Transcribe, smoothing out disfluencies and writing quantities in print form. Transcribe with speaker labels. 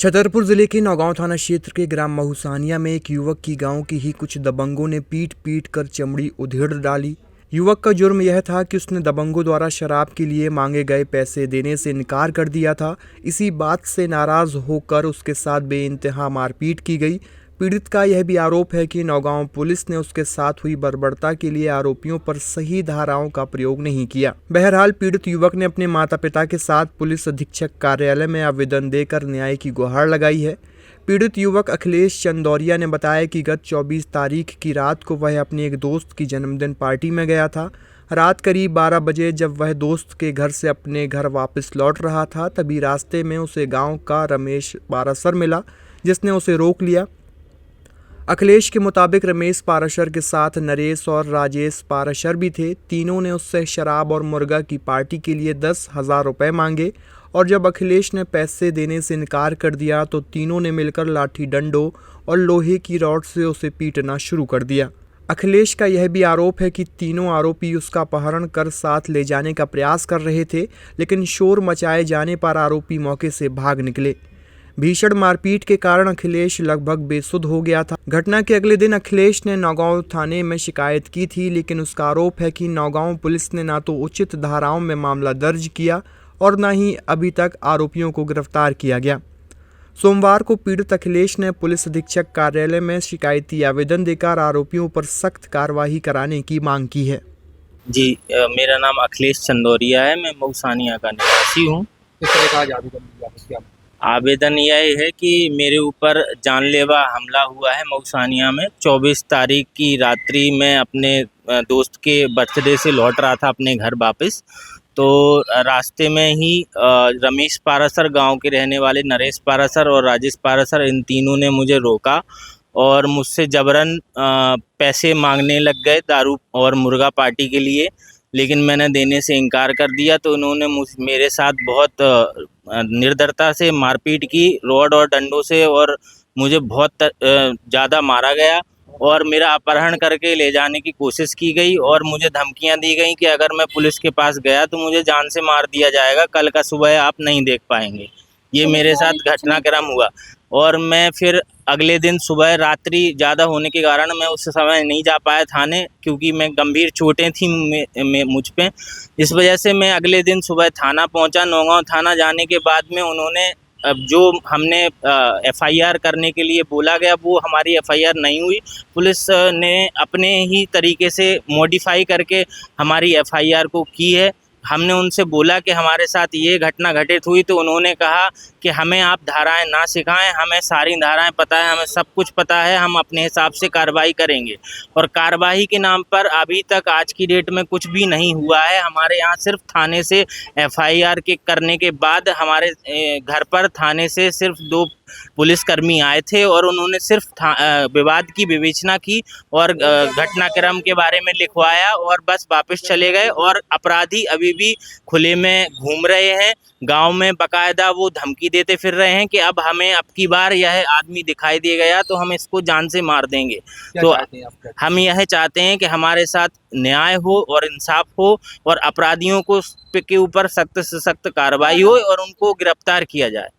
Speaker 1: छतरपुर जिले के नौगांव थाना क्षेत्र के ग्राम महुसानिया में एक युवक की गांव के ही कुछ दबंगों ने पीट पीट कर चमड़ी उधेड़ डाली। युवक का जुर्म यह था कि उसने दबंगों द्वारा शराब के लिए मांगे गए पैसे देने से इनकार कर दिया था। इसी बात से नाराज होकर उसके साथ बेइंतहा मारपीट की गई। पीड़ित का यह भी आरोप है कि नौगांव पुलिस ने उसके साथ हुई बर्बरता के लिए आरोपियों पर सही धाराओं का प्रयोग नहीं किया। बहरहाल पीड़ित युवक ने अपने माता पिता के साथ पुलिस अधीक्षक कार्यालय में आवेदन देकर न्याय की गुहार लगाई है। पीड़ित युवक अखिलेश चंदौरिया ने बताया कि गत 24 तारीख की रात को वह अपने एक दोस्त की जन्मदिन पार्टी में गया था। रात करीब 12 बजे जब वह दोस्त के घर से अपने घर वापस लौट रहा था, तभी रास्ते में उसे गांव का रमेश पाराशर मिला, जिसने उसे रोक लिया। अखिलेश के मुताबिक रमेश पाराशर के साथ नरेश और राजेश पाराशर भी थे। तीनों ने उससे शराब और मुर्गा की पार्टी के लिए 10,000 रुपये मांगे और जब अखिलेश ने पैसे देने से इनकार कर दिया तो तीनों ने मिलकर लाठी डंडों और लोहे की रॉड से उसे पीटना शुरू कर दिया। अखिलेश का यह भी आरोप है कि तीनों आरोपी उसका अपहरण कर साथ ले जाने का प्रयास कर रहे थे, लेकिन शोर मचाए जाने पर आरोपी मौके से भाग निकले। भीषण मारपीट के कारण अखिलेश लगभग बेसुध हो गया था। घटना के अगले दिन अखिलेश ने नौगांव थाने में शिकायत की थी, लेकिन उसका आरोप है कि नौगांव पुलिस ने ना तो उचित धाराओं में मामला दर्ज किया और न ही अभी तक आरोपियों को गिरफ्तार किया गया। सोमवार को पीड़ित अखिलेश ने पुलिस अधीक्षक कार्यालय में शिकायती आवेदन देकर आरोपियों पर सख्त कार्रवाई कराने की मांग की है।
Speaker 2: जी, मेरा नाम अखिलेश चंदौरिया है। मैं मऊसानिया का निवासी हूँ।
Speaker 3: किस तरह का आज आवेदन दिया इसके आप?
Speaker 2: आवेदन यह है कि मेरे ऊपर जानलेवा हमला हुआ है मऊसानिया में। 24 तारीख की रात्रि में अपने दोस्त के बर्थडे से लौट रहा था अपने घर वापस। तो रास्ते में ही रमेश पाराशर गांव के रहने वाले नरेश पाराशर और राजेश पाराशर, इन तीनों ने मुझे रोका और मुझसे जबरन पैसे मांगने लग गए दारू और मुर्गा पार्टी के लिए, लेकिन मैंने देने से इनकार कर दिया। तो उन्होंने मेरे साथ बहुत निर्दयता से मारपीट की, रॉड और डंडों से, और मुझे बहुत ज़्यादा मारा गया और मेरा अपहरण करके ले जाने की कोशिश की गई और मुझे धमकियां दी गई कि अगर मैं पुलिस के पास गया तो मुझे जान से मार दिया जाएगा, कल का सुबह आप नहीं देख पाएंगे। ये मेरे साथ घटनाक्रम हुआ और मैं फिर अगले दिन सुबह रात्रि ज़्यादा होने के कारण मैं उस समय नहीं जा पाया थाने, क्योंकि मैं गंभीर चोटें थी मुझ पे। इस वजह से मैं अगले दिन सुबह थाना पहुंचा। नौगांव थाना जाने के बाद में उन्होंने जो हमने एफआईआर करने के लिए बोला गया वो हमारी एफआईआर नहीं हुई। पुलिस ने अपने ही तरीके से मॉडिफाई करके हमारी एफआईआर को की है। हमने उनसे बोला कि हमारे साथ ये घटना घटित हुई, तो उन्होंने कहा कि हमें आप धाराएं ना सिखाएं, हमें सारी धाराएं पता है, हमें सब कुछ पता है, हम अपने हिसाब से कार्रवाई करेंगे। और कार्रवाई के नाम पर अभी तक आज की डेट में कुछ भी नहीं हुआ है। हमारे यहाँ सिर्फ थाने से एफआईआर के करने के बाद हमारे घर पर थाने से सिर्फ 2 पुलिसकर्मी आए थे और उन्होंने सिर्फ विवाद की विवेचना की और घटनाक्रम के बारे में लिखवाया और बस वापस चले गए। और अपराधी अभी भी खुले में घूम रहे हैं। गांव में बकायदा वो धमकी देते फिर रहे हैं कि अब हमें अब की बार यह आदमी दिखाई दे गया तो हम इसको जान से मार देंगे। तो हम यह चाहते हैं कि हमारे साथ न्याय हो और इंसाफ हो और अपराधियों को के ऊपर सख्त से सख्त कार्रवाई हो और उनको गिरफ्तार किया जाए।